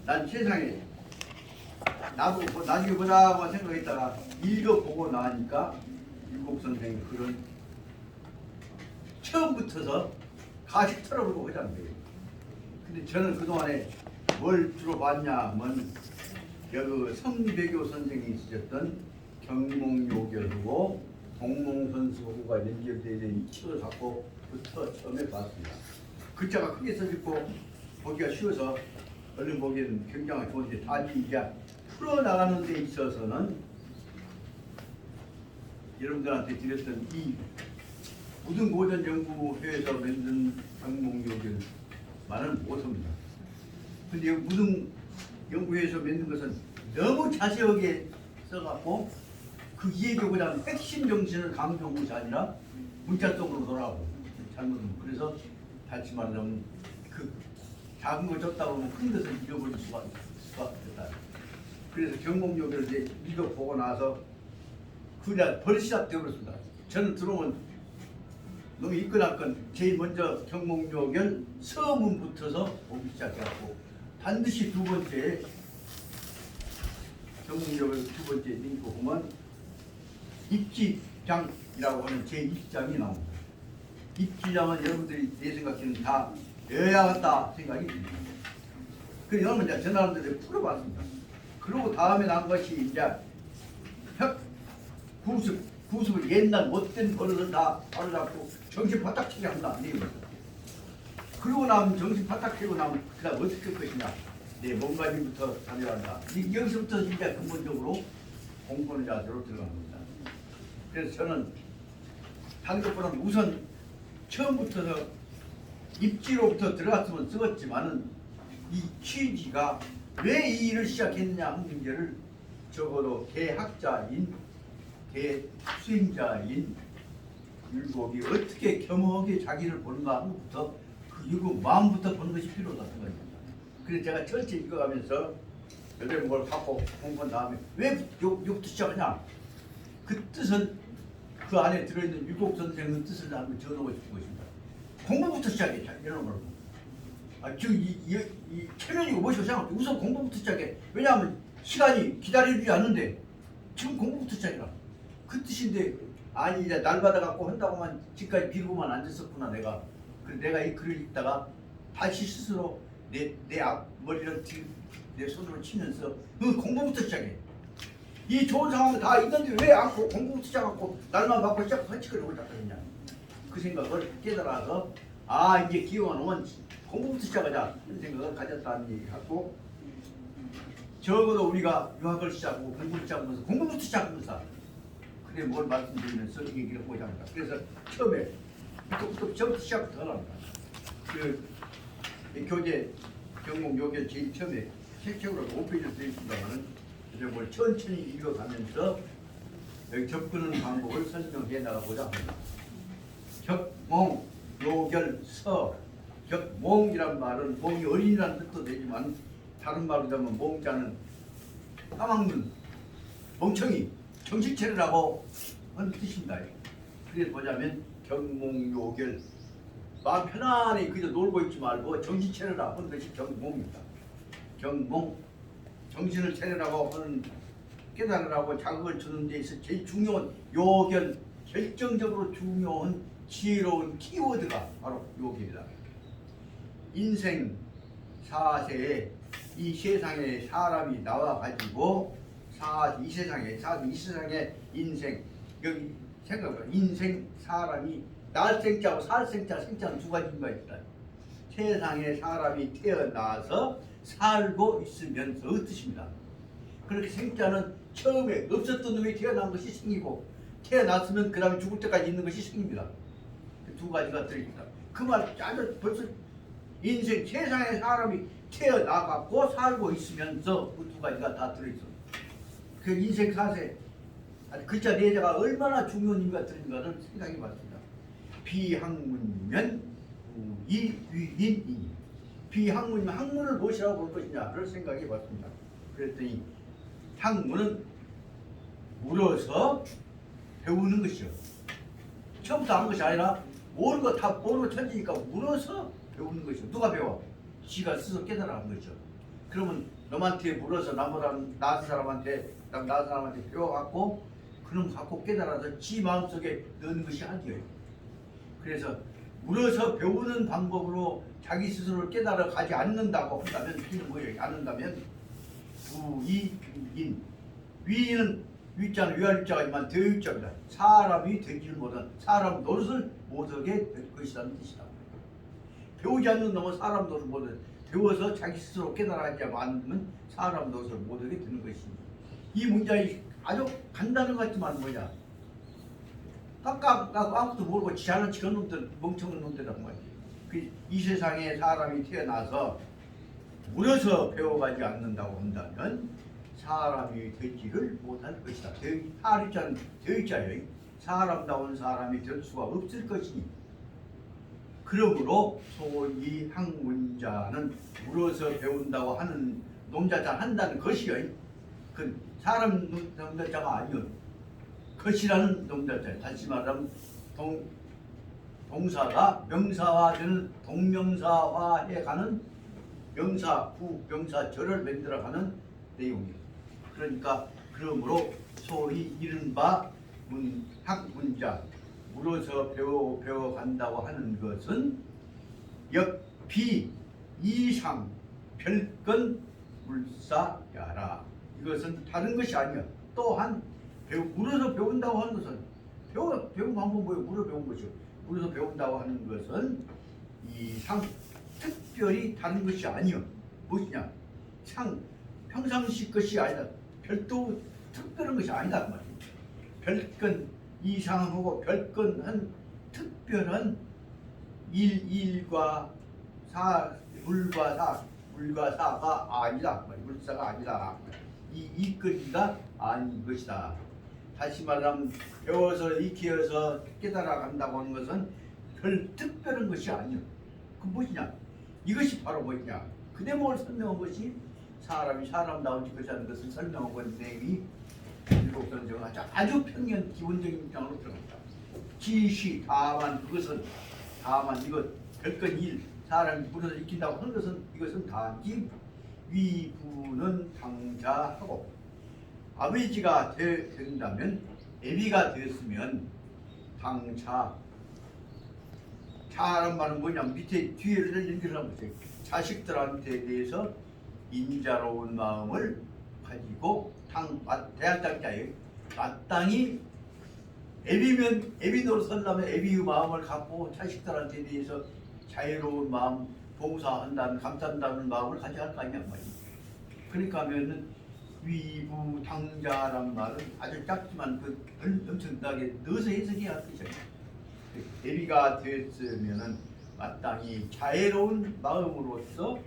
난 세상에 나도 뭐 나중에 보자고 생각했다가 읽어보고 나니까 일곡 선생이 그런 처음부터서 가식 털어보고 하자는 거예요. 근데 저는 그동안에 뭘 주로 봤냐면 그 성배교 선생이 쓰셨던 경몽요결하고 동몽선수가 연결되어 있는 이 책을 갖고부터 처음에 봤습니다. 글자가 크게 써있고 보기가 쉬워서 얼른 보기에는 굉장히 좋은데 단지 이제 풀어나가는 데 있어서는 여러분들한테 드렸던 이 무등고전연구회에서 만든 경몽요결만은 못합니다. 근데 여기 무등연구회에서 만든 것은 너무 자세하게 써갖고 그 이해교보다 핵심 정신을 강조한 것이 아니라 문자 속으로 돌아가고 잘못은 그래서 다시 말하면 그 작은 걸 줬다 보면 큰 것을 잃어버릴 수가 있다. 그래서 경몽요결을 이제 읽어보고 나서 그냥 벌 시작되어버렸습니다. 저는 들어오면 너무 이끈한건 제일 먼저 경몽요결 서문부터서 보기 시작해갖고 반드시 두 번째 경몽요결 두 번째 읽고 보면 입지장이라고 하는 제1장이 나옵니다. 입지장은 여러분들이 내 생각에는 다 외워야겠다 생각이 듭니다. 그래서 여러분 이제 저 사람들을 풀어봤습니다. 그리고 다음에 난 것이 이제 구습을 옛날 못된 버릇을 다 바로잡고 정신 바짝 차게 한다. 그러고 나면 정신 바짝 차고 나면 그다음 어떻게 할 것이냐. 내 몸가짐부터 다려한다. 여기서부터 이제 근본적으로 공부하는 자세로 들어가는 겁니다. 그래서 저는 한국보다는 우선 처음부터 입지로부터 들어갔으면 쓰겠지만은 이 취지가 왜 이 일을 시작했느냐 하는 문제를 적어도 대학자인 대수행자인 율곡이 어떻게 겸허하게 자기를 보는가 하는 것부터 그리고 마음부터 보는 것이 필요하다는 겁니다. 그래서 제가 전체 읽어가면서 여덟 걸 갖고 공부한 다음에 왜 욕부터 시작하냐 그 뜻은 그 안에 들어있는 율곡 선생의 뜻을 한번 적어놓고 싶은 것입니다. 공부부터 시작해. 이런 걸. 이 체면이고 무엇이고 생각해. 우선 공부부터 시작해. 왜냐하면 시간이 기다려주지 않는데 지금 공부부터 시작해라. 그 뜻인데 아니 이제 날 받아갖고 한다고만 지금까지 비고만 앉았었구나 내가. 그래서 내가 이 글을 읽다가 다시 스스로 내 머리를 내 손으로 치면서 그 공부부터 시작해. 이 좋은 상황을 다 있는데 왜 않고 공부부터 시작하고 날만 받고 시작하고 헌치거리고 시작하느냐. 그 생각을 깨달아서 아 이제 기회가 오면 공부부터 시작하자 하는 생각을 가졌다는 얘기 갖고 적어도 우리가 유학을 시작하고 공부를 시작하면서 공부부터 시작하면서 그래 뭘 말씀드리면서 얘기를 하고자 합니다. 그래서 처음에 저부터 시작부터 하랍니다. 그 교재 경몽요결 제일 처음에 책책으로 5페이지를 되어 있습니다만은 이제 뭘 천천히 읽어가면서 여기 접근하는 방법을 설명해 나가고자 합니다. 격몽, 요결, 서. 격몽이란 말은 몽이 어린이라는 뜻도 되지만 다른 말로 하면 몽자는 까막눈, 멍청이, 정신차리라고 하는 뜻입니다. 그래서 보자면 경몽요결 마음 편안히 그저 놀고 있지 말고 정신 차리라 하는 것이 경몽입니다. 경몽, 정신을 차리라고 하는 깨달으라고 자극을 주는 데 있어 제일 중요한 요결, 결정적으로 중요한 지혜로운 키워드가 바로 요결이다. 인생 4세에 이 세상에 사람이 나와가지고 이 세상에 인생 여기 생각해봐. 인생 사람이 날생자하고 살생자 생자는 두 가지가 있다. 세상에 사람이 태어나서 살고 있으면서 뜻입니다. 그렇게 생자는 처음에 없었던 놈이 태어난 것이 생이고 태어났으면 그 다음에 죽을 때까지 있는 것이 생입니다. 두 가지가 들어있다. 그 말 아주 벌써 인생 세상에 사람이 태어나갖고 살고 있으면서 그 두 가지가 다 들어있어. 그 인생 4세 글자 내자가 얼마나 중요한 의미가 들어있는가를 생각해 봤습니다. 비학문이면 이위인이니 비학문이면 학문을 무엇이라고 볼 것이냐를 생각해 봤습니다. 그랬더니 학문은 물어서 배우는 것이요. 처음부터 하는 것이 아니라 모르는 거 다 모르고 천지니까 물어서 배우는 것이요. 누가 배워? 지가 스스로 깨달아가는 것이죠. 그러면 너한테 물어서 나서 사람한테 배워갖고 그놈 갖고 깨달아서 지 마음속에 넣는 것이 아니에요. 그래서 물어서 배우는 방법으로 자기 스스로를 깨달아 가지 않는다고 한다면 위는 뭐예요? 않는다면 위인 위는 위자는 위할자가 있지만 대위자입니다. 사람이 되지를 못한 사람 노릇을 못하게 될 것이라는 뜻이다. 배우지 않는 놈은 사람 노릇을 못해 배워서 자기 스스로 깨달아지 않으면 사람 노릇을 못하게 되는 것입니다. 이 문장이 아주 간단한 것 같지만 뭐냐? 아무것도 모르고 지하는 지건 놈들 멍청한 놈들이란 말이에요. 이 세상에 사람이 태어나서 물어서 배워가지 않는다고 한다면 사람이 되지를 못할 것이다. 하리자는 되자예요. 사람다운 사람이 될 수가 없을 것이니 그러므로 소위 학문자는 물어서 배운다고 하는 놈자자 한다는 것이요. 그 사람 놈자자가 아니요. 것이라는 놈자자. 다시 말하면 동사가 명사화되는 동명사화해가는 명사, 구, 명사절을 만들어가는 내용이에요. 그러니까 그러므로 소위 이른바 학문자 물어서 배워간다고 하는 것은 역비 이상 별건 물사야라. 이것은 다른 것이 아니야. 또한 물어서 배운다고 하는 것은 배운 방법은 뭐예요? 물어 배운 것이요. 물어서 배운다고 하는 것은 이상 특별히 다른 것이 아니요. 무엇이냐? 평상시 것이 아니다. 별도 특별한 것이 아니다 그 말이에요. 별건 이상하고 별건한 특별한 일과 사 물과 사가 아니다. 물사가 아니다. 이 것이가 아닌 것이다. 다시 말하면 배워서 익혀서 깨달아 간다고 하는 것은 별 특별한 것이 아니요. 그 무엇이냐? 이것이 바로 뭐냐? 그 대목을 설명한 것이 사람이 사람다운 것이라는 것을 설명한 건 내용이 일곡선정 아주 평면 기본적인 입장으로 들어갑니다. 지시 다만 그것은 다만 이것 별건 일 사람이 물어서 익힌다고 하는 것은 이것은 단지 위부는 당자하고 아버지가 된다면 애비가 되었으면 당자 자란 말은 뭐냐면 밑에 뒤에를 연결하면 돼요. 자식들한테 대해서 인자로운 마음을 가지고 대한당자예요. 마땅히 애비 노릇하려면 애비의 마음을 갖고 자식들한테 대해서 자유로운 마음, 봉사한다는 감사한다는 마음을 가져야 할 거 아니냐 말이에요. 그러니까 하면은 위부 당자란 말은 아주 작지만 엄청나게 넣어서 해석해야 할 것이에요. 애비가 됐으면은 마땅히 자애로운 마음으로서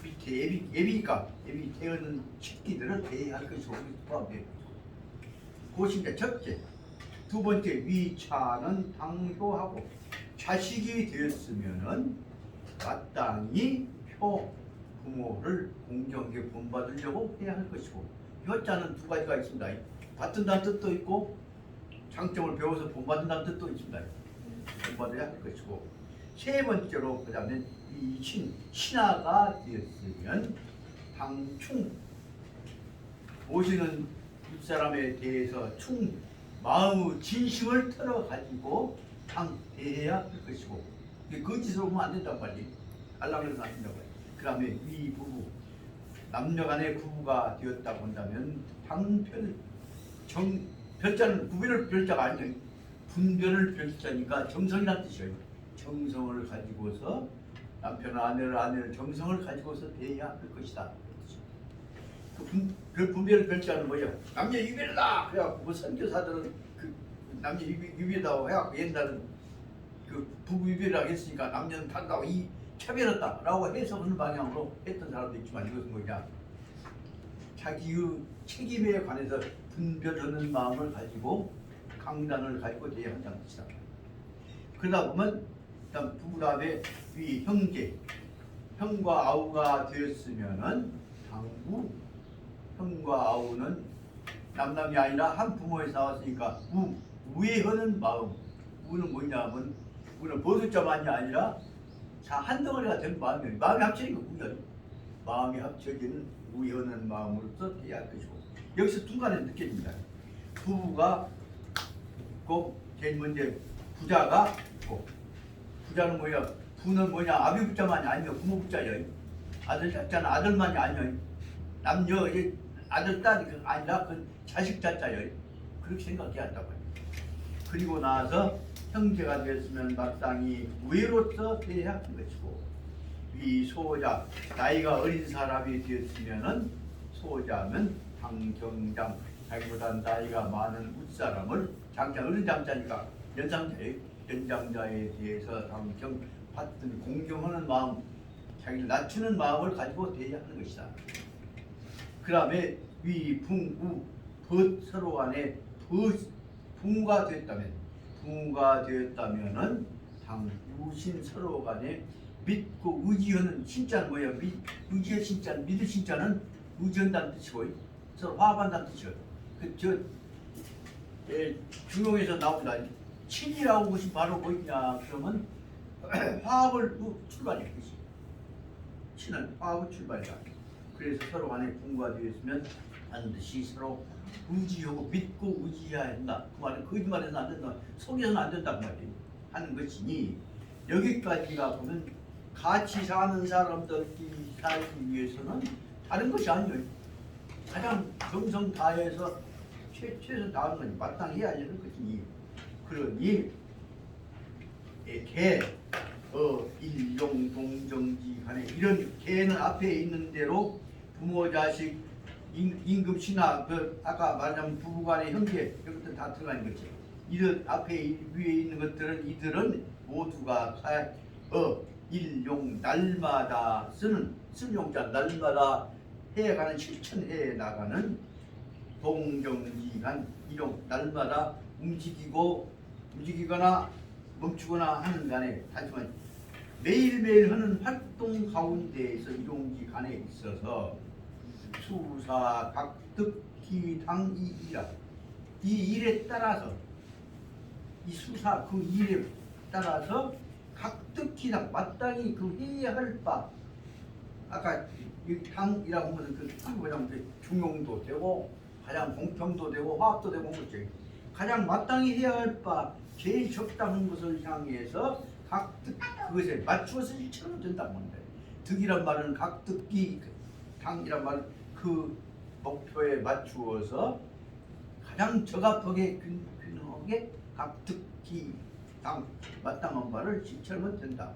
밑에 애비 태어난 식기들을 대해야 할 것이 포함돼요. 그것이 이제 첫째. 두 번째 위차는 당효하고 자식이 되었으면은 마땅히 부모를 공경하게 본받으려고 해야 할 것이고 효자는 두 가지가 있습니다. 받든다는 뜻도 있고 장점을 배워서 본받는다는 뜻도 있습니다. 본받아야 할 것이고 세 번째로 그 다음에 신하가 되었으면 당충 모시는 윗사람에 대해서 마음의 진심을 털어가지고 대해야 할 것이고 거짓으로 보면 안 된단 말이에요. 알라그래서 안 된다고 해요. 그 다음에 위 부부 남녀간의 부부가 되었다고 한다면 별자는 구별을 별자가 아니에요. 분별을 별자니까 정성이라는 뜻이에요. 정성을 가지고서 남편을 아내를 정성을 가지고서 대해야 할 것이다. 그 분별을 별자는 뭐예요? 남녀 유별이다. 그래갖고 뭐 선교사들은 그 남녀 유별이라고 해갖고 옛날은 그 부부 유별이라고 했으니까 남녀는 다르다고 이 차별했다라고 해석하는 방향으로 했던 사람도 있지만 이것은 뭐냐? 자기의 책임에 관해서 분별하는 마음을 가지고 강단을 가지고 대해야 한다는 뜻이다. 그러다 보면 일단 부부 다음에 위 형제, 형과 아우가 되었으면은 당부, 형과 아우는 남남이 아니라 한 부모에서 나왔으니까 우애하는 마음. 우는 뭐냐면 우는 보수자만이 아니라 한 덩어리가 된 마음이에요. 마음이 합치니까 우예요. 마음이 합쳐지는 우연한 마음으로서 돼야 할 것이고 여기서 중간에 느껴집니다. 부부가 꼭 제일 먼저 부자가 있고 부자는 뭐야? 부는 뭐냐? 아비 부자만이 아니요 부모 부자예요. 아들 자자는 아들만이 아니요 남녀 아들 딸이 아니라 그 자식 자자예요. 그렇게 생각해야 한다고요. 그리고 나서 형제가 되었으면 마땅히 우애로서 돼야 하는 것이고 이 소자 나이가 어린 사람이 되었으면은 소자면 당경장 자기보다 나이가 많은 윗사람을 장자 어른 장자니까 연상자의 연장자에 대해서 당경 받든 공경하는 마음 자기를 낮추는 마음을 가지고 돼야 하는 것이다. 그 다음에 위붕우 벗 서로 간에 부가 되었다면은 당 유신 서로 간에 믿고 의지하는 신자는 뭐예요? 의지의 신자는 믿을 신자는 의지한다는 뜻이고 서로 화합한다는 뜻이에요. 그저 중용에서 나옵니다. 친이라고 것이 바로 뭐냐 그러면 화합을 출발이에요. 친은 화합의 출발이다. 그래서 서로 간에 분과 되었으면 반드시 서로 의지하고 믿고 의지해야 한다. 그 말은 거짓말해서는 안 된다. 속여서는 안 된다고 말이에요. 하는 것이니 여기까지가 보면 같이 사는 사람들끼리 살기 위해서는 다른 것이 아니에요. 가장 정성 다해서 최선 다하는 것이 마땅히 해야 하는 것이니 그러니 개, 일용, 동정지 간에 이런 개는 앞에 있는 대로 부모, 자식, 임금, 신하, 아까 말하자면 부부간의 형제 이것들 다 들어가는 거죠. 이런 앞에 위에 있는 것들은 이들은 모두가 일용 날마다 쓰는 용자 날마다 해가는 실천해 나가는 동정지간 일용 날마다 움직이거나 멈추거나 하는 간에 하지만 매일매일 하는 활동 가운데에서 일용지 간에 있어서 수사 각득기 당이이라 이 일에 따라서 이 수사 그 일에 따라서 각득기 당 마땅히 그 해야 할 바 아까 이 당이라고 하면 그 뭐냐면 중용도 되고 가장 공평도 되고 화합도 되고 그렇지 가장 마땅히 해야 할 바 제일 적당한 것을 향해서 각득 그것에 맞추어서 실천하면 된다고 합니다. 득이란 말은 각득기 당이란 말은 그 목표에 맞추어서 가장 적합하게 균형하게 각득기 당 마땅한 바를 실천하면 된다.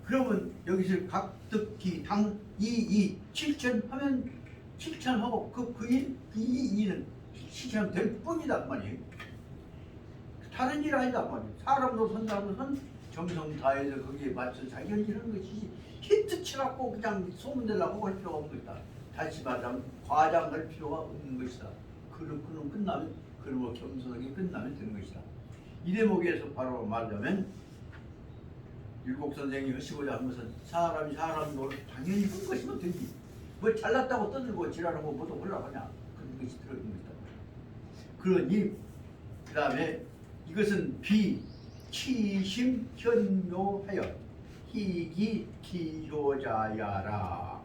그러면 여기서 각득기 당 이 실천하고 그 일은 실천하면 될 뿐이다 그 말이에요. 다른 일 아니다 그 말이에요. 사람으로 산다면 정성 다해서 거기에 맞춰 자기 일을 하는 것이지 히트 쳐갖고 그냥 소문내려고 할 필요가 없는 것이다. 다시 말하면 과장할 필요가 없는 것이다. 그럼 끝나면 그러고 겸손하게 끝나면 되는 것이다. 이 대목에서 바로 말하자면 율곡 선생이 하시고자 하는 것은 사람이 사람 노릇 당연히 한 것이면 되지. 뭐 잘났다고 떠들고 지랄하고 뭐도 올라가냐 그런 것이 들어있는 것이다. 그러니 그 다음에 이것은 치심 현묘하여 희기 기효자야라.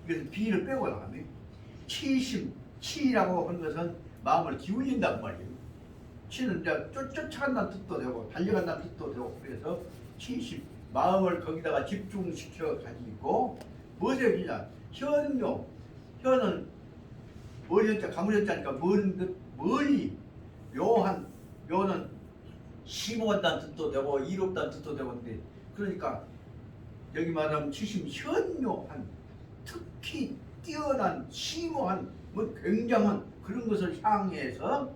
이것은 비를 빼고 나가면 치라고 하는 것은 마음을 기울인단 말이에요. 치는 이제 쫓아간다는 뜻도 되고 달려간다는 뜻도 되고 그래서 치심 마음을 거기다가 집중시켜 가지고 무엇을 그냥 현묘 현은 머리연자 가물연자니까 멀리 묘한 묘는 심오하다는 뜻도 되고 이롭다는 뜻도 되고 근데 그러니까 여기 말하면 치심 현묘한 특히 뛰어난 심오한 뭐 굉장한 그런 것을 향해서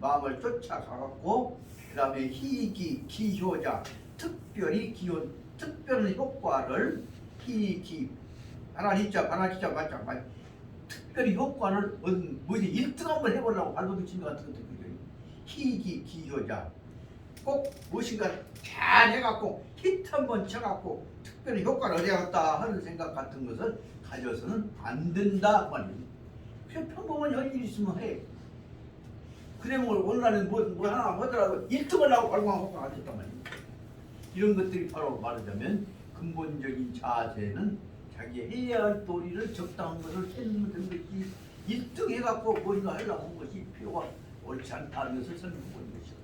마음을 쫓아가갖고 그 다음에 희기 기효자 특별히 기효 특별한 효과를 희기 바라리자 맞자 특별히 효과를 얻은 뭐지 1등 한번 해보려고 발버둥친 것 같은 것도 희기 기효자 꼭 무엇인가 잘 해갖고 히트 한번 쳐갖고 특별히 효과를 얻어야겠다 하는 생각 같은 것을 가져서는 안 된다 말이에요. 그냥 평범한 할 일이 있으면 해. 그래 뭐 오늘날은 뭐 하나 하더라도 1등을 하고 발광 효과가 안 됐단 말이에요. 이런 것들이 바로 말하자면 근본적인 자세는 자기 해야 할 도리를 적당한 것을 했는 것이 1등 해갖고 뭔가 하려고 한 것이 필요가 옳지 않다는 것을 설명하고 있는 것이죠.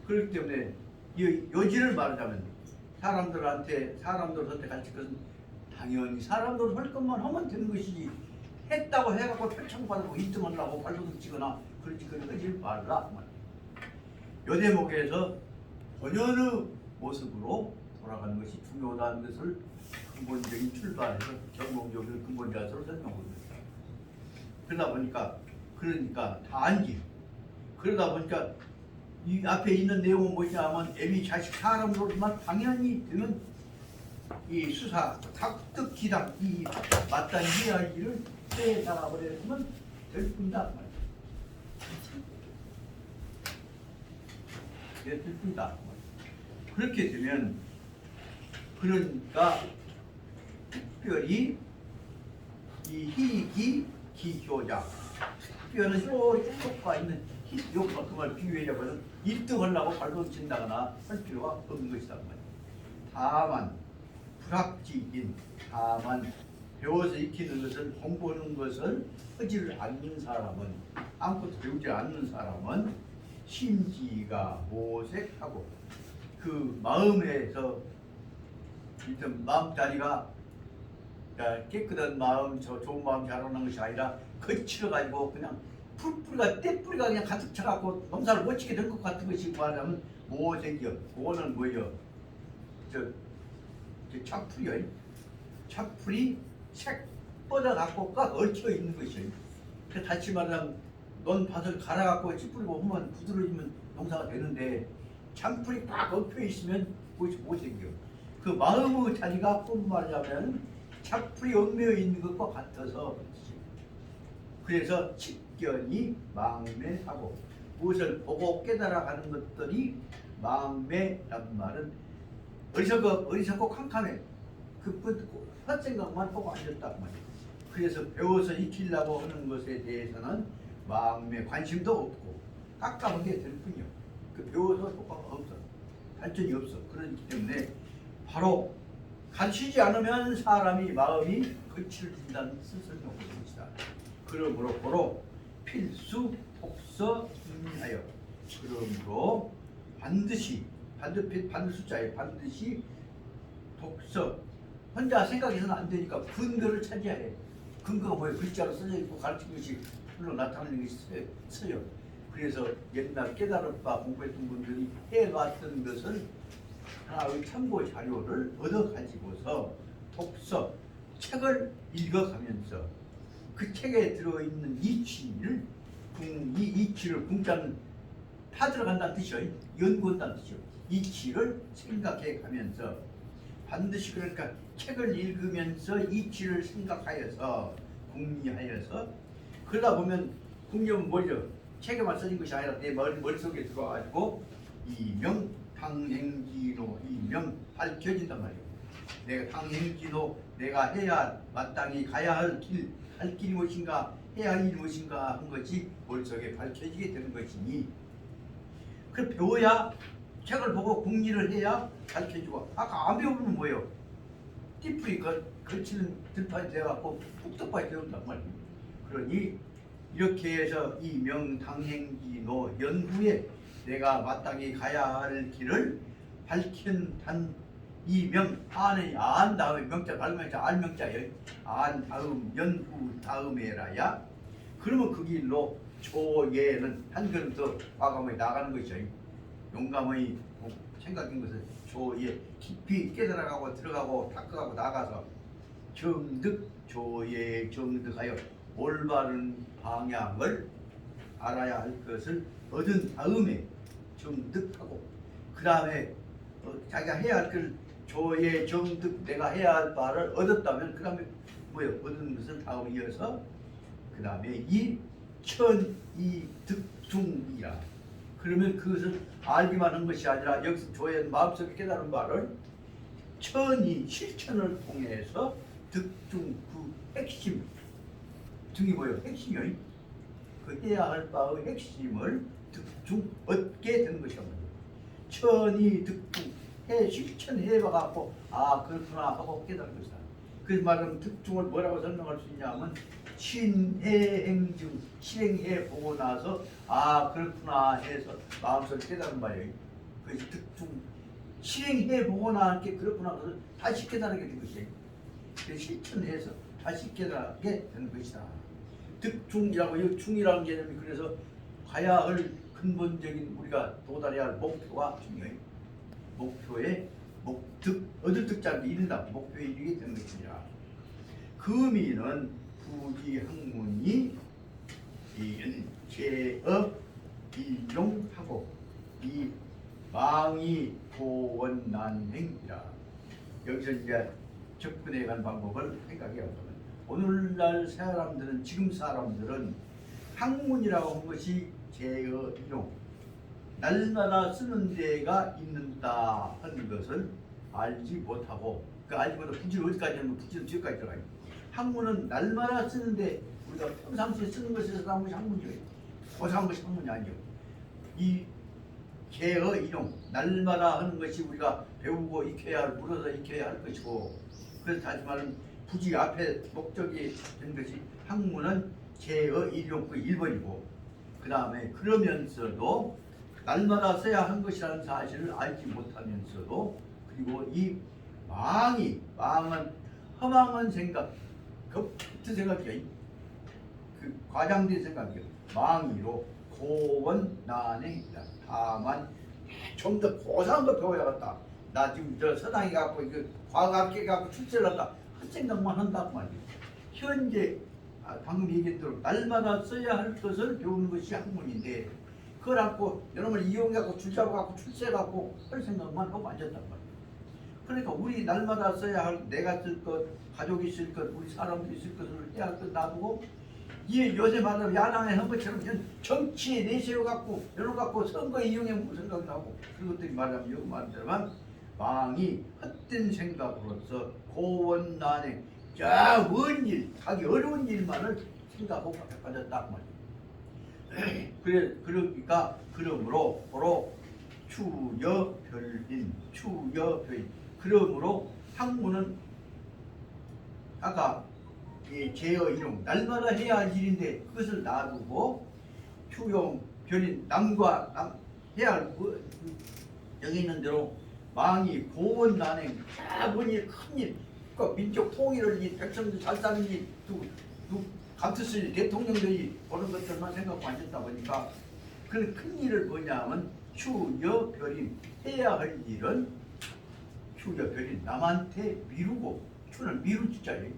그렇기 때문에 이 요지를 말하자면 사람들한테 가르칠 것은 당연히 사람들 할 것만 하면 되는 것이지 했다고 해갖고 표창받고 1등 하려고 발버둥 치거나 그러지 하지 말라. 요 대목에서 본연의 모습으로 돌아가는 것이 중요하다는 것을 근본적인 출발해서 경공적인 근본자세로 설명하고 있습니다. 그러니까 단지 그러다 보니까 이 앞에 있는 내용은 뭐냐면 애미 자식 사람으로만 당연히 되는 이 수사 각득 기당 이 마땅히 해야 할 일을 해 나가버리면 될 뿐이다. 될 뿐이다. 그렇게 되면 그러니까 특별히 이 희기 기효자 특별은 요 효과 있는 요거 그걸 비유해자고는 1등 하려고 발버둥 친다거나 할 필요가 없는 것이다. 다만 불합지인 다만 배워서 익히는 것을 공부하는 것을 하지를 않는 사람은 아무것도 배우지 않는 사람은 심지가 모색하고 그 마음에서 일단 마음자리가 깨끗한 마음, 좋은 마음 자라는 것이 아니라 거칠어가지고 그냥 풀뿌리가 떼뿌리가 그냥 가득 차갖고 농사를 못 치게 된 것 같은 것이 말하자면 모색이요. 그거는 뭐예요? 저 차풀이요. 차풀이 색 뻗어갖고 꽉 얽혀 있는 것이에요. 그 다시 말하면 논밭을 갈아갖고 찌뿌리고 하면 부드러지면 농사가 되는데 참풀이 꽉 얽혀 있으면 그것이 모색이요. 그 마음의 자리가 꼭 말하자면 차풀이 얽매여 있는 것과 같아서 그래서 직견이 망매하고 무엇을 보고 깨달아가는 것들이 망매란 말은 어리석고 캄캄해 그 헛생각만 하고 앉았단 말이에요. 그래서 배워서 익히려고 하는 것에 대해서는 망매 관심도 없고 깝깝하게 될 뿐이요. 그 배워서 효과가 없어. 발전이 없어. 그렇기 때문에 바로 가르치지 않으면 사람이 마음이 거칠어진다는 뜻을 설명하고 있습니다. 그러므로 고로 필수 독서 인하여 그러므로 반드시 숫자에 반드시 독서 혼자 생각해서는 안 되니까 근거를 찾아야 해. 근거가 뭐예요? 글자로 써져 있고 가르치는 것이 풀로 나타나는 것이 써요. 그래서 옛날 깨달은 바 공부했던 분들이 해왔던 것을 하나의 참고 자료를 얻어가지고서 독서, 책을 읽어가면서 그 책에 들어있는 이치를 이 이치를 궁자는 파 들어간다는 뜻이요. 연구한다는 뜻이요. 이치를 생각해 가면서 반드시 그러니까 책을 읽으면서 이치를 생각하여서 궁리하여서 그러다 보면 궁리는 뭐죠? 책에만 써진 것이 아니라 내 머릿속에 들어와가지고 이명 당행지로 이명 밝혀진단 말이에요. 내가 당행지로 내가 마땅히 가야 할 길이 무엇인가 해야 할 일이 무엇인가 한 것이 머릿속에 밝혀지게 되는 것이니 그 배워야 책을 보고 궁리를 해야 밝혀지고 아까 안 배우면 뭐예요? 띠뿌리 걸치는 들판이 돼갖고 푹떡하게 되었단 말이에요. 그러니 이렇게 해서 이 명당행기노 연후에 내가 마땅히 가야 할 길을 밝힌 이 명 안에 안 다음에 명자 발명자 알명자예요. 안 다음 연후 다음에라야 그러면 그 길로 조예는 한 걸음 더 과감하게 나가는 것이죠. 용감의 생각인 것은 조예 깊이 깨달아가고 들어가고 닦아가고 나가서 정득 조예 정득하여 올바른 방향을 알아야 할 것을 얻은 다음에 정득하고 그 다음에 자기가 해야 할 걸 조예 정득 내가 해야 할 바를 얻었다면 그 다음에 뭐예요? 얻은 것을 다음 이어서 그 다음에 이 천이 득중이라 그러면 그것을 알기만 한 것이 아니라 여기서 조예는 마음속에 깨달은 바를 천이 실천을 통해서 득중 그 핵심 등이 뭐예요? 핵심이요. 그 해야 할 바의 핵심을 득중 얻게 되는 것이란 말이에요. 천이 득중 실천해봐갖고 아 그렇구나 하고 깨달은 것이다. 그래서 말하면 특중을 뭐라고 설명할 수 있냐면 신해행중 실행해 보고 나서 아 그렇구나 해서 마음속에 깨달은 바예요. 그래서 특중 실행해 보고 나게 그렇구나 해서 다시 깨달게 된 것이에요. 그래서 실천해서 다시 깨달게 되는 것이다. 특중이라고 이 중이라는 개념이 그래서 가야 할 근본적인 우리가 도달해야 할 목표가 중요해요. 목표에 얻을 득자를 이룬다. 목표에 이르게 되는 것이니라. 금이는 부지학문이 제업 일용하고 이 망이 고원난행이라. 여기서 이제 접근해 간 방법을 생각해 보면 오늘날 사람들은 지금 사람들은 학문이라고 한 것이 제어 일용 날마다 쓰는 데가 있는다 하는 것을 알지 못하고 그 알지 못하고 부지를 어디까지 하면 부지는 뒤까지 들어가요. 학문은 날마다 쓰는데 우리가 평상시에 쓰는 것에서 나온 것이 학문이에요. 고상한 것이 학문이 아니에요. 이 개어 일용 날마다 하는 것이 우리가 배우고 익혀야 할 물어서 익혀야 할 것이고 그래서 다시 말하면 부지 앞에 목적이 된 것이 학문은 개어 일용 그 1번이고 그 다음에 그러면서도 날마다 써야 하는 것이라는 사실을 알지 못하면서도 그리고 이 망은 허망한 생각 같은 생각이에요. 그 과장된 생각이에요. 망이로 고원 난행이다. 다만 좀 더 고상한 거 배워야겠다. 나 지금 저 서당에 갖고 이거 과학계 갖고 출세를 한다. 그 생각만 한다고 말이에요. 현재 방금 얘기한 대로 날마다 써야 할 것을 배우는 것이 학문인데 그걸 갖고 여러분 이용해갖고 줄잡아갖고 출세해갖고 할 생각만 하고 앉았단 말이에요. 그러니까 우리 날마다 써야 할 내가 쓸 것, 가족이 쓸 것, 우리 사람들이 쓸 것을 해야 할 것 놔두고 이 요새 말하면 야당의 선거처럼 정치에 내세워갖고 여러갖고 선거에 이용해 먹을 생각이 나고 그런 것들이 말하면 여기 말하자면 망이 헛된 생각으로서 고원난행 먼 일, 하기 어려운 일만을 생각하고 빠졌다 말이에요. 그러니까 그러므로 바로 추여별인 그러므로 학문은 아까 제어 일용 날마다 해야 할 일인데 그것을 놔두고 휴용 별인 남과 해야 할 여기 있는 대로 망이 고원 난행 먼일 큰일 그 민족 통일을 이 백성들 잘 사는 일 같은 일 대통령들이 보는 것들만 생각하고 앉았다 보니까 그 큰 일을 뭐냐면 추여별인 해야 할 일은 추여별인 남한테 미루고 추는 미룰 자예요.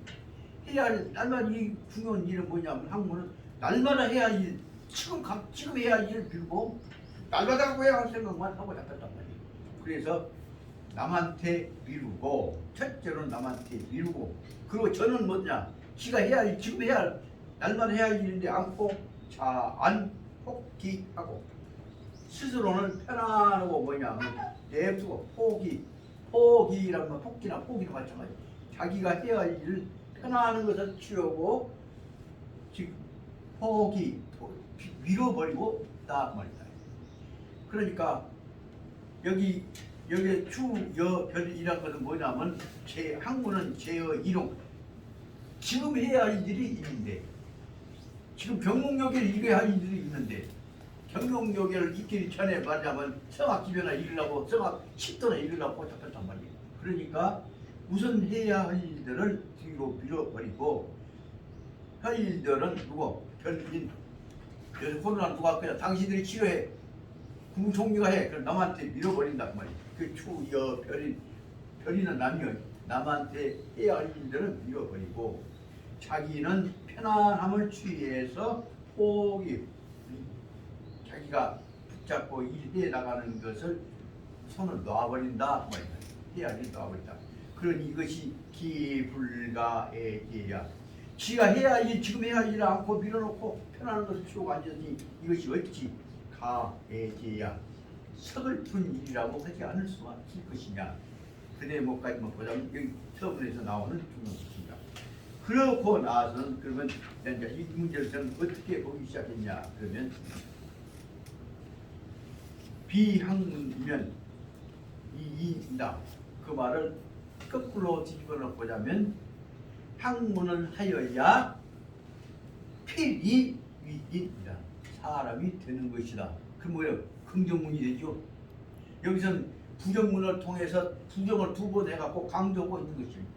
해야 할 날마다 이 중요한 일은 뭐냐면 학문은 날마다 해야 할 일 지금 해야 할 일을 미루고 날마다 해야 할 생각만 하고 잡혔단 말이에요. 그래서 남한테 미루고 첫째로는 남한테 미루고 그리고 저는 뭐냐 지가 해야 할 지금 해야 할 날마다 해야 할 일인데 않고 자안 포기하고 스스로는 편안하고 뭐냐면 내두고 포기라는 건 토끼나 포기도 마찬가지 자기가 해야 할 일을 편안한 것을 치우고 지금 포기 밀어버리고 딱 말이다. 그러니까 여기 추여별이라는 것은 뭐냐면 학문은 제어 일용 지금 해야 할 일이 있는데 지금 경영yo계를 읽어야 할 일이 있는데 경영yo계를 읽기 전에 말하자면 성악기변을 읽으려고 성악 10도나 읽으려고 잡혔단 말이에요. 그러니까 우선 해야 할 일들을 뒤로 밀어버리고 할 일들은 누구? 별인 요즘 코로나 누가 그냥 당신들이 치료해 국무총리가 해 그럼 남한테 밀어버린단 말이에요. 그 별인은 남이요. 남한테 해야 할 일들은 밀어버리고 자기는 편안함을 취해서 포기 자기가 붙잡고 일해 나가는 것을 손을 놔버린다 말이에요. 해야 할 일 놔버린다. 그러니 이것이 기불가애제야. 지가 해야 할 일, 지금 해야 할 일을 않고 밀어놓고 편안한 것을 치우고 앉았으니 이것이 어찌 가애제야. 서글픈 일이라고 하지 않을 수가 있을 것이냐. 그 대목까지만 보자면 여기 서문에서 나오는 중요한 것입니다. 그렇고 나서는 그러면 이제 이 문제를 저는 어떻게 보기 시작했냐. 그러면 비학문이면 이인다. 그 말을 거꾸로 뒤집어 놓고 보자면 학문을 하여야 필이 위입니다. 사람이 되는 것이다. 그럼 뭐예요? 긍정문이 되죠. 여기서는 부정문을 통해서 부정을 두 번 해갖고 강조하고 있는 것입니다.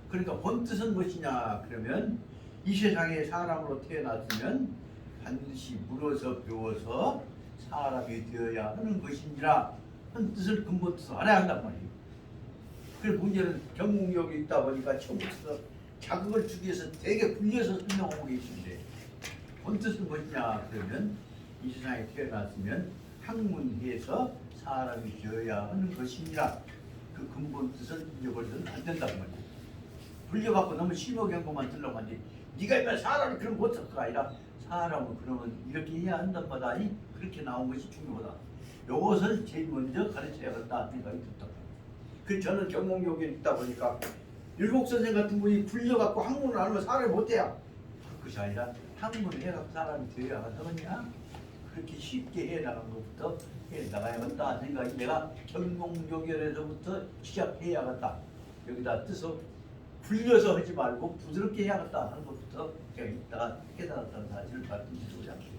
그러니까 본 뜻은 무엇이냐? 그러면 이 세상에 사람으로 태어났으면 반드시 물어서 배워서 사람이 되어야 하는 것이니라 하는 뜻을 근본 뜻을 알아야 한단 말이에요. 그래서 문제는 경공력이 있다 보니까 처음부터 자극을 주기 위해서 되게 불려서 설명하고 계신데 본 뜻은 무엇이냐? 그러면 이 세상에 태어났으면 학문해서 사람이 되어야 하는 것이니라. 그 근본 뜻을 잊어버려서는 안 된다고 말이에요. 불려갖고 너무 심오경고만 들려고 하는데 네가 이면 사람이 그럼 못할 거 아니라 사람은 그러면 이렇게 해야 한단 말이니 그렇게 나온 것이 중요하다. 이것을 제일 먼저 가르쳐야겠다 생각이 듭니다. 그 저는 경공욕에 있다 보니까 일곡 선생 같은 분이 불려갖고 학문을 안 하면 사람이 못해야 그것이 아니라 학문을 해갖고 사람이 되어야 하겠냐 그렇게 쉽게 해나간 것부터 해나가야겠다 생각이 내가 경공욕에서부터 시작해야겠다. 여기다 뜻을 불려서 하지 말고 부드럽게 해야겠다 하는 것부터 제가 이따가 깨달았다는 사실을 말씀드리고자 합니다.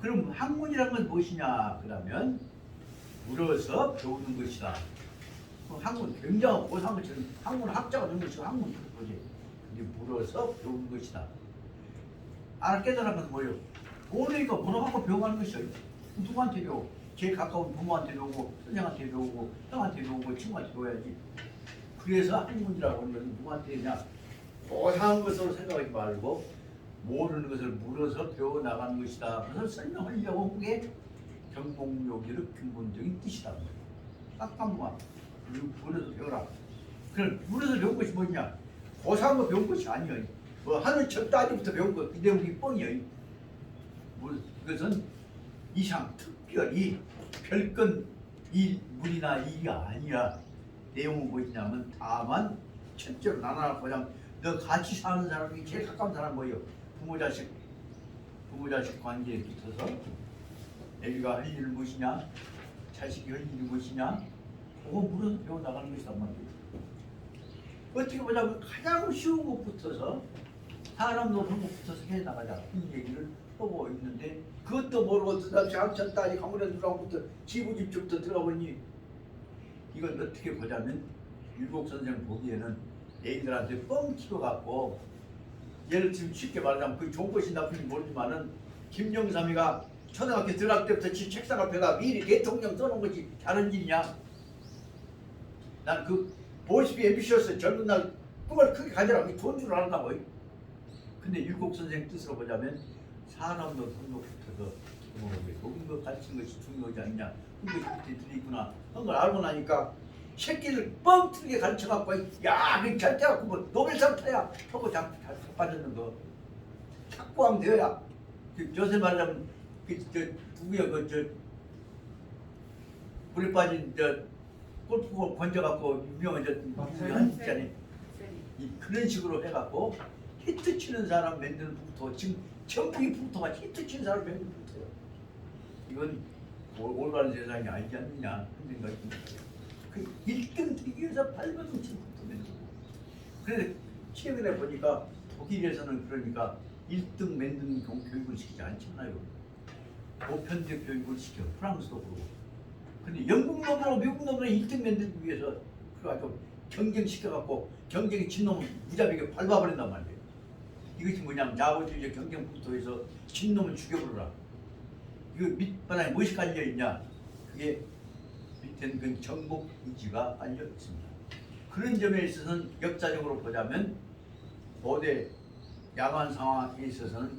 그럼 학문이란 건 무엇이냐? 그러면 물어서 배우는 것이다. 학문 굉장히 고상한 것처럼 학문 학자가 되는 것이 학문이 그거지. 근데 물어서 배우는 것이다. 알아 깨달은 건 뭐예요? 모르니까 물어갖고 배워가는 것이에요. 누구한테 배워? 제일 가까운 부모한테 배우고 선생한테 배우고 형한테 배우고 친구한테 배워야지. 그래서 학문이라고 하는 것은 누구한테 그냥 고상한 것으로 생각하지 말고 모르는 것을 물어서 배워나가는 것이다. 그래서 설명하려고 한 게 경공욕의 근본적인 뜻이다. 딱 한 번만 물어서 배워라. 그럼 물어서 배운 것이 뭐냐? 고상한 거 배운 것이 아니에요. 뭐 하늘 첫 따지부터 배운 거 그대 우리 뻥이에요. 이것은 이상 특별히 별건 물이나 일이 아니야. 내용은 무엇이냐면 다만 첫째로 나눠 보자면 너 같이 사는 사람이 제일 가까운 사람 뭐예요? 부모 자식 관계에 붙어서 애기가 할 일은 무엇이냐? 자식이 할 일이 무엇이냐? 그거 물어서 배워나가는 것이란 말이에요. 어떻게 보자면 가장 쉬운 것부터서 사람 노는 것부터서 해나가자 이 얘기를 하고 있는데 그것도 모르고 장천 딸이 가문에 들어가부터 지부집부터 들어보니 이건 어떻게 보자면 일곡 선생 보기에는 애기들한테 뻥 치고갖고 예를 들면 쉽게 말하자면 그게 좋은 것이 나쁜지 모르지만은 김영삼이가 초등학교 들어갈 때부터 지 책상 앞에가 미리 대통령 써놓은 것이 다른 일이냐? 난 그 보시피 앰비셔스 젊은 날 꿈을 크게 가지라고 돈 줄 알았다고. 근데 일곡 선생 뜻으로 보자면 사람도 성격부터서 모든 것 가르치는 것이 중요하지 않냐 그런 것이 들어있구나 그런 걸 알고 나니까 새끼를 뻥튀게 가르쳐갖고 야 그게 잘 돼갖고 뭐 노벨상 타야 하고 잘 빠졌는 거 탁구왕 되어야 요새 말하자면 누구야 물에 빠진 골프공 건져갖고 유명한 있잖아요. 그런 식으로 해갖고 히트 치는 사람 만드는 북토 지금 전국이 북토가 히트 치는 사람 만드는 북토예요. 이건 올바른 세상이 아니지 않느냐 하는 생각이 듭니다. 그 1등 되기 위해서 8번 치는 북토 만들고 그래서 최근에 보니까 독일에서는 그러니까 1등 만드는 교육을 시키지 않잖아요. 보편적 교육을 시켜 프랑스도 그러고 근데 영국 놈들하고 미국 놈들은 1등 만들기 위해서 그래가지고 경쟁시켜갖고 경쟁에 진 놈은 무자비하게 밟아버린단 말이에요. 이것이 뭐냐면 자본주의적 경쟁 풍토에서 진 놈을 죽여버려라. 이거 밑바닥에 무엇이 깔려있냐? 그게 밑에는 그 정복 의지가 깔려 있습니다. 그런 점에 있어서는 역사적으로 보자면 고대 야만 상황에 있어서는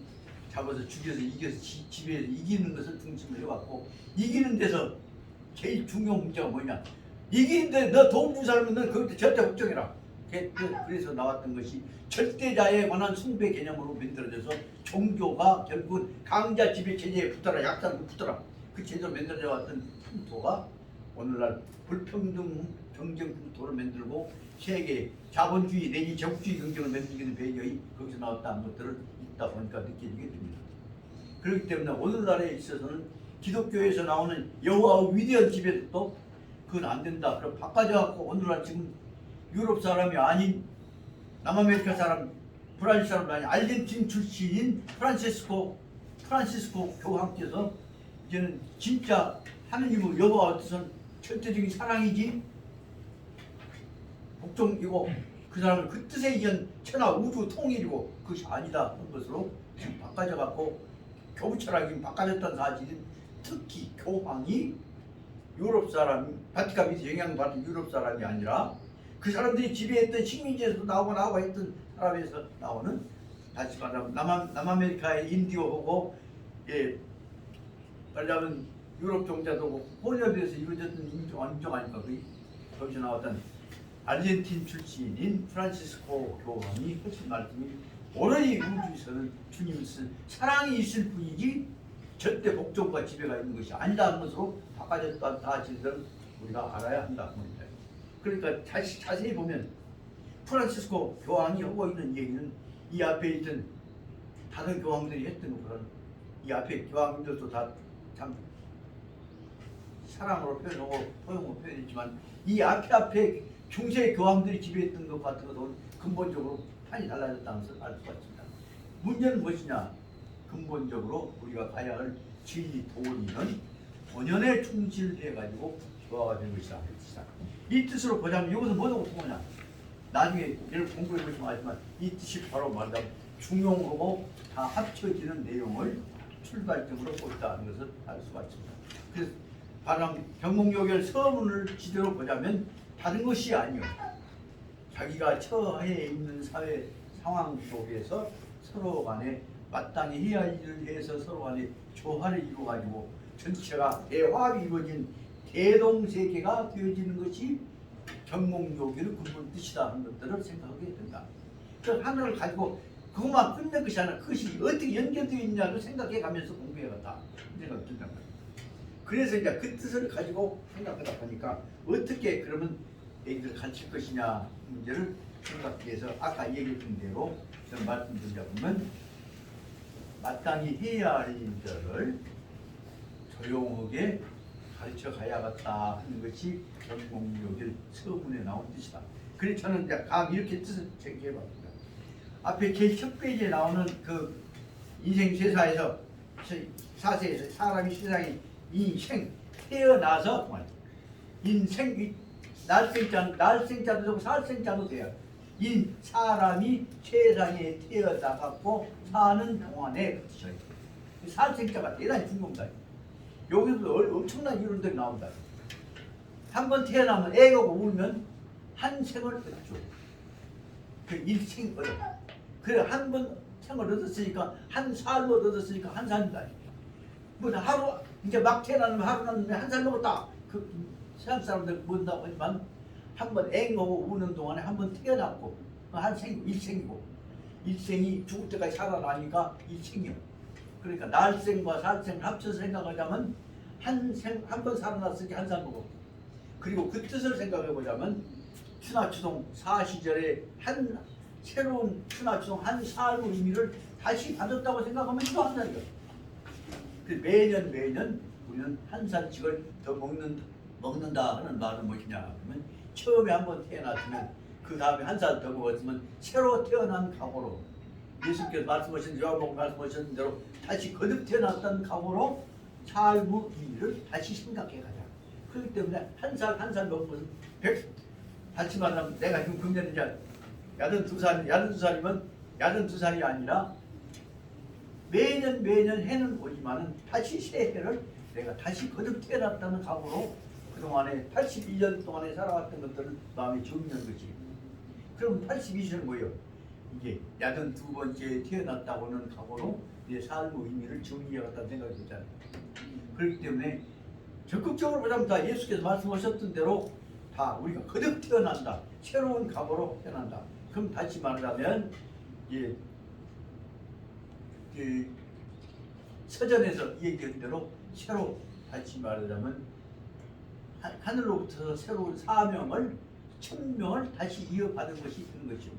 잡아서 죽여서 이겨서 지배해서 이기는 것을 중심으로 해왔고 이기는 데서 제일 중요한 문제가 뭐냐? 이기는데 너 도움 준 사람은 넌 그것도 절대 걱정해라. 그래서 나왔던 것이 절대자에 관한 숭배 개념으로 만들어져서 종교가 결국은 강자 지배 체제에 붙어라 약자로 붙어라 그 체제로 만들어져 왔던 풍토가 오늘날 불평등 경쟁 풍토를 만들고 세계 자본주의 내지 제국주의 경쟁을 만들게 된 배경이 거기서 나왔다는 것들을 있다 보니까 느껴지게 됩니다. 그렇기 때문에 오늘날에 있어서는 기독교에서 나오는 여호와의 위대한 지배도 그건 안 된다. 그럼 바꿔져 갖고 오늘날 지금 유럽 사람이 아닌 남아메리카 사람, 브라질 사람도 아니 아르헨틴 출신인 프란시스코 교황께서 이제는 진짜 하느님의 여호와 뜻은 절대적인 사랑이지 복종이고 그 사람은 그 뜻에 의한 천하 우주 통일이고 그것이 아니다 하는 것으로 지금 바꿔져 갖고 교부 철학이 바꿔졌다는 사실은 특히 교황이 유럽 사람, 바티칸에서 영향받은 유럽 사람이 아니라 그 사람들이 지배했던 식민지에서 나오고 했던 사람에서 나오는 다시 말하면 남아메리카의 인디오하고 말하자면 유럽 종자도 혼혈에서 이루어졌던 인종 아닙니까? 거기서 나왔던 아르헨틴 출신인 프란시스코 교황이 하신 말씀이 오로지 우주에서는 주님은 사랑이 있을 뿐이지 절대 복종과 지배가 있는 것이 아니다는 것으로 바꿔졌다는 사실을 우리가 알아야 한다는 겁니다. 그러니까 자세히 보면 프란시스코 교황이 하고 있는 얘기는 이 앞에 있던 다른 교황들이 했던 것보다는 이 앞에 교황들도 다 참 사랑으로 표현하고 포용으로 표현했지만 이 앞에 중세 교황들이 지배했던 것 같은 것도 근본적으로 판이 달라졌다는 것을 알 수가 있습니다. 문제는 무엇이냐? 근본적으로 우리가 가야 할 진리 도리는 본연에 충실해가지고 교화가 된 것이다. 이 뜻으로 보자면 이것은 뭐라고 보냐? 나중에 여러분 공부해 보시면 알지만 이 뜻이 바로 말하자면 중용하고 다 합쳐지는 내용을 출발점으로 꼽다는 것을 알 수가 있습니다. 그래서 바로 경목요결 서문을 지대로 보자면 다른 것이 아니요. 자기가 처해 있는 사회 상황 속에서 서로 간에 마땅히 해야 할 일을 해서 서로 간에 조화를 이루어가지고 전체가 대화합이 이루어진 대동세계가 되어지는 것이 경목요결의 근본 뜻이다 하는 것들을 생각하게 된다. 그 하나를 가지고 그것만 끝낸 것이 아니라 그것이 어떻게 연결되어 있냐를 생각해 가면서 공부해갔다. 생각이 든단 말이에요. 그래서 이제 그 뜻을 가지고 생각하다 보니까 어떻게 그러면 얘기를 가르칠 것이냐 문제를 생각해서 아까 얘기했던 대로 좀 말씀드리자 보면 마땅히 해야 할 일들을 조용하게 가르쳐 가야겠다 하는 것이 경목요결 서문에 나온 뜻이다. 그래서 저는 이제 감 이렇게 뜻을 제기해봤습니다. 앞에 제일 첫 페이지에 나오는 그 인생 세사에서 사세에서 사람이 세상에 인생 태어나서 인생 날생자도 되고 살생자도 돼요. 사람이 세상에 태어나 갖고 사는 동안에 살생자가 대단히 중요합니다. 여기서 엄청난 이론들이 나온다. 한 번 태어나면 애가 울면 한 생을 얻죠. 그 일생 얻어. 그래 한 번 생을 얻었으니까 한 살로 얻었으니까 한 살이다. 뭐 하루 이제 막 태어나면 하루 났는데 한 살 먹었다. 그 세상 사람들 뭔다고 하지만 한 번 앵하고 우는 동안에 한 번 태어났고 한 생 일생이고 일생이 죽을 때까지 살아나니까 일생이요. 그러니까 날생과 살생을 합쳐서 생각하자면 한 번 살아났으니까 한 살 먹었고 그리고 그 뜻을 생각해 보자면 추나추동 사시절에 한 새로운 추나추동 한 살의 의미를 다시 받았다고 생각하면 또 한 살이요. 매년 우리는 한 살씩을 더 먹는다 하는 말은 무엇이냐 그러면 처음에 한번 태어났으면 그 다음에 한 살 더 먹었으면 새로 태어난 각오로 예수께서 말씀하신 요한복음 말씀하신 대로 다시 거듭 태어났다는 각오로 삶의 의미를 다시 생각해 가자. 그렇기 때문에 한 살 먹은 것은 다시 말하면 내가 지금 금년에 이제 82살이면 82살이 아니라 매년 해는 오지만은 다시 새해를 내가 다시 거듭 태어났다는 각오로 그동안에 81년 동안에 살아왔던 것들을 마음에 정리한 것이. 그럼 82세는 뭐예요? 이게 82번째 태어났다고는 각오로 내 삶의 의미를 정리해갔다는 생각이 들잖아요. 그렇기 때문에 적극적으로 보자면 다 예수께서 말씀하셨던 대로 다 우리가 거듭 태어난다. 새로운 각오로 태어난다. 그럼 다시 말하자면 서전에서 얘기한 대로 새로 다시 말하자면 하늘로부터 새로운 사명을 천명을 다시 이어받은 것이 있는 것이죠.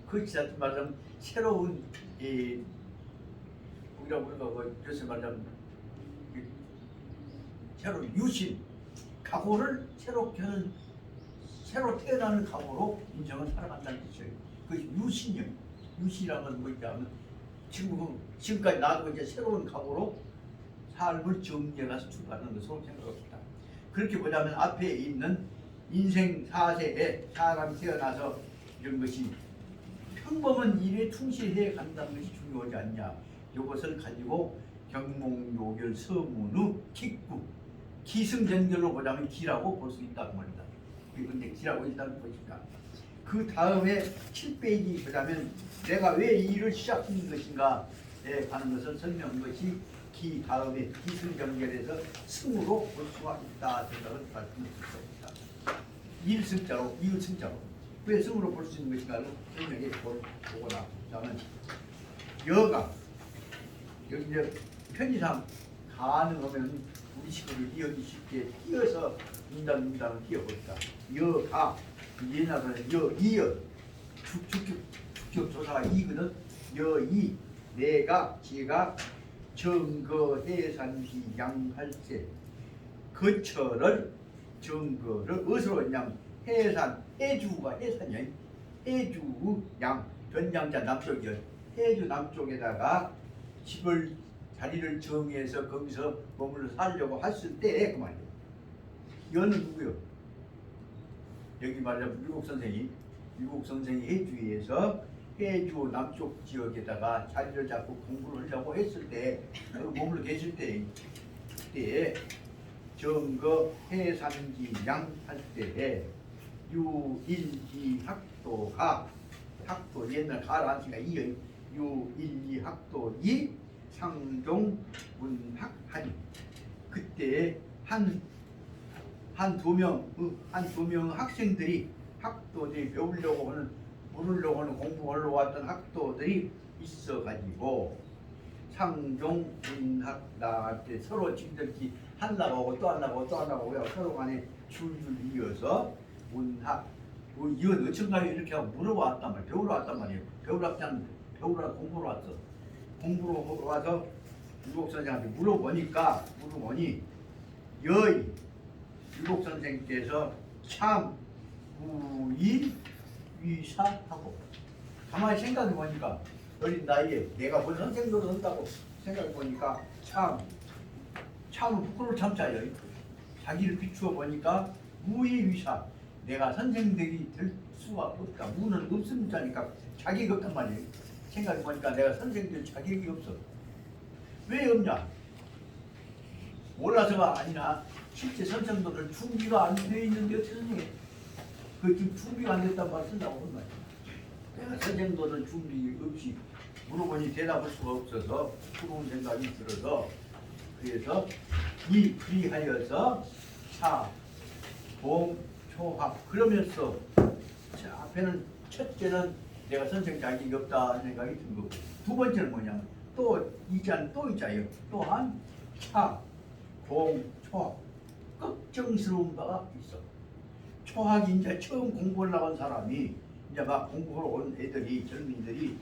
그것이 다시 말하자면 새로운 우리가 요새 말하자면 새로운 유신 각오를 새로 태어나는 각오로 인정을 살아간다는 뜻이에요. 그 유신이요. 유신이라는 건 뭐냐면 지금까지 나도 이제 새로운 각오로 삶을 정리해가서 출발하는 것으로 생각합니다. 그렇게 보자면 앞에 있는 인생 4세에 사람이 태어나서 이런 것이 평범한 일에 충실해 간다는 것이 중요하지 않냐. 이것을 가지고 경몽요결 서문의 기구 기승전결로 보자면 기라고 볼 수 있다고 말입니다. 근데 기라고 일단 보십니다. 그 다음에 7페이지 보자면 내가 왜 이 일을 시작한 것인가에 관한 것을 설명한 것이 기 다음에 기승전결에서 승으로 볼 수가 있다 생각을 말씀을 드렸습니다. 일승자로 이을승자로 왜 승으로 볼 수 있는 것인가를 설명해 보거나 그다음은 여가 여기 이제 편의상 가능하면 우리 식구를 이어지 쉽게 띄어서 문단을 띄어봅시다. 여가 옛날에는 여이여 축격조사가 이거든. 여이 내가 제가 정거해산기 양할세 거처를 정거를 어디서 했냐면 해산 해주가 해산이야. 해주 양 변양자 남쪽이요. 해주 남쪽에다가 집을 자리를 정해서 거기서 머물러 살려고 했을 때 그 말이에요. 여는 누구요? 여기 말하자면 미국 선생이 해주에서 해주 남쪽 지역에다가 자리를 잡고 공부를 하려고 했을 때 머물러 계실 때 그때 정거 해산기 양할 때에 유일이 학도가 학도 옛날 가라앉으니까 이의 유일이 학도이 상종 문학하니 그때 한 두 명 학생들이 학도들이 배우려고 하는 물으려고 하는 공부하려고 왔던 학도들이 있어가지고 상종 문학 나갈 때 서로 지들끼리 한 나가고 또 한 나가고 또 한 나가고 서로 간에 줄줄 이어서 문학 이건 어쩐가요 이렇게 하고 물어봤단 말이에요. 배우러 왔단 말이에요. 배우러 공부로 왔어. 공부로 와서 유복 선생한테 물어보니 여의 유복 선생께서 참 위사하고 가만히 생각해 보니까 어린 나이에 내가 뭔 선생님으로 한다고 생각해 보니까 참 부끄러울 참자요. 자기를 비추어 보니까 무위위사 내가 선생들이 될 수가 없다. 무는 없음 자니까 자격이 없단 말이에요. 생각해 보니까 내가 선생들 자격이 없어. 왜 없냐? 몰라서가 아니라 실제 선생들은 준비가 안 돼 있는데 어떻게 선생님? 그 지금 준비가 안 됐단 말 쓴다고 한 말이야. 내가 선생들은 준비 없이 물어보니 대답할 수가 없어서 부러운 생각이 들어서 그래서 이 그리하여서 차, 봄, 초합 그러면서 앞에는 첫째는 내가 선생 자격이 없다 생각이 든 거고 두 번째는 뭐냐면 또 있잖아요. 또한 차, 봄, 초합 걱정스러운 바가 있어. 초학이 이제 처음 공부를 나간 사람이 이제 막 공부하러 온 애들이 젊은이들이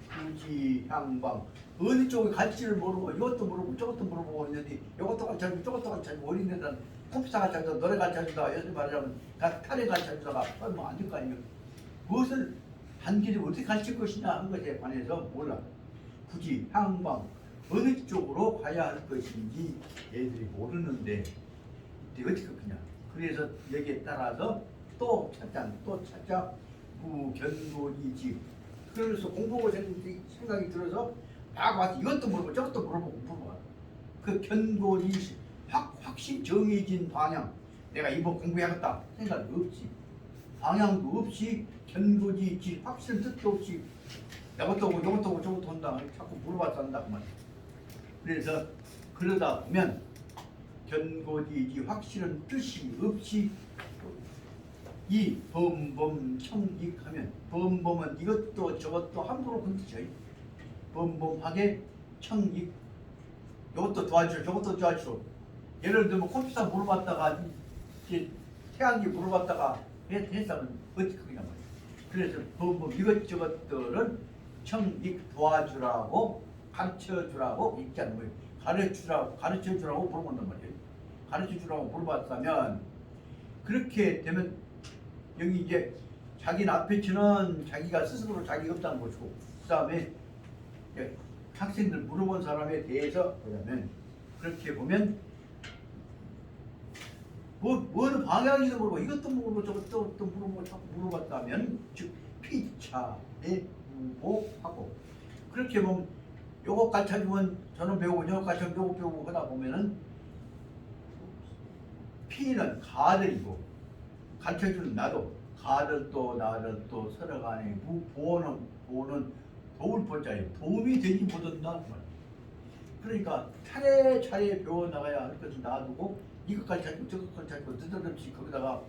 굳이 향방 어느 쪽에 갈지를 모르고 이것도 모르고 저것도 물어보고 있는데 이것도 가르쳐주고 저것도 가르쳐주고 어린애들은 컴퓨터 가르쳐주다가 노래 가르쳐주다가 요즘 말하자면 탈에 가르쳐주다가 뭐 안 될 거 아니에요. 무엇을 단계를 어떻게 가르칠 것이냐 하는 것에 관해서 몰라. 굳이 향방 어느 쪽으로 가야 할 것인지 애들이 모르는데 이때 어떻게 그냐. 그래서 여기에 따라서 또 찾자 무견고이지. 그래서 공부하고 생각이 들어서 막 와서 이것도 물어보고 저것도 물어봐. 그 견고지 확신 정해진 방향 내가 이번 공부해야겠다 생각이 없이 방향도 없이 견고지 확신 뜻도 없이 이것도 오고 이것도 오고 저것도 한다 자꾸 물어봐서 한다 그 말이야. 그래서 그러다 보면 견고지 확실한 뜻이 없이 이 범범청익하면 범범은 이것도 저것도 함부로 건드죠. 범범하게 청익 이것도 도와주고 저것도 도와주고 예를 들면 컴퓨터 물어봤다가 이제 태양기 물어봤다가 했으면 어떻게 그냥 말이야. 그래서 범범 이것저것들은 청익 도와주라고 가르쳐주라고 있지 않는 거예요. 가르쳐주라고 물어본단 말이에요. 가르쳐주라고 물어봤다면 그렇게 되면 여기 이제 자기 앞에치는 자기가 스스로 자기 없다는 것이고, 그 다음에 학생들 물어본 사람에 대해서 그러면 그렇게 보면 뭐는 방향이도 모르고 이것도 모르고 저것도 모르고 자꾸 물어봤다면 즉 피차에 무고하고, 그렇게 보면 요거 가르쳐주면 저는 배우고 요거 가르쳐주면 요거 배우고 하다 보면은 피는 가들이고 가르쳐주는 나도 가들도 나들도 서로 간에 보는 도울 본자예요. 도움이 되지 못한다. 그러니까 차례차례 배워나가야 할 것을 놔두고 이것까지 찾고 저것까지 찾고 느닷없이 거기다가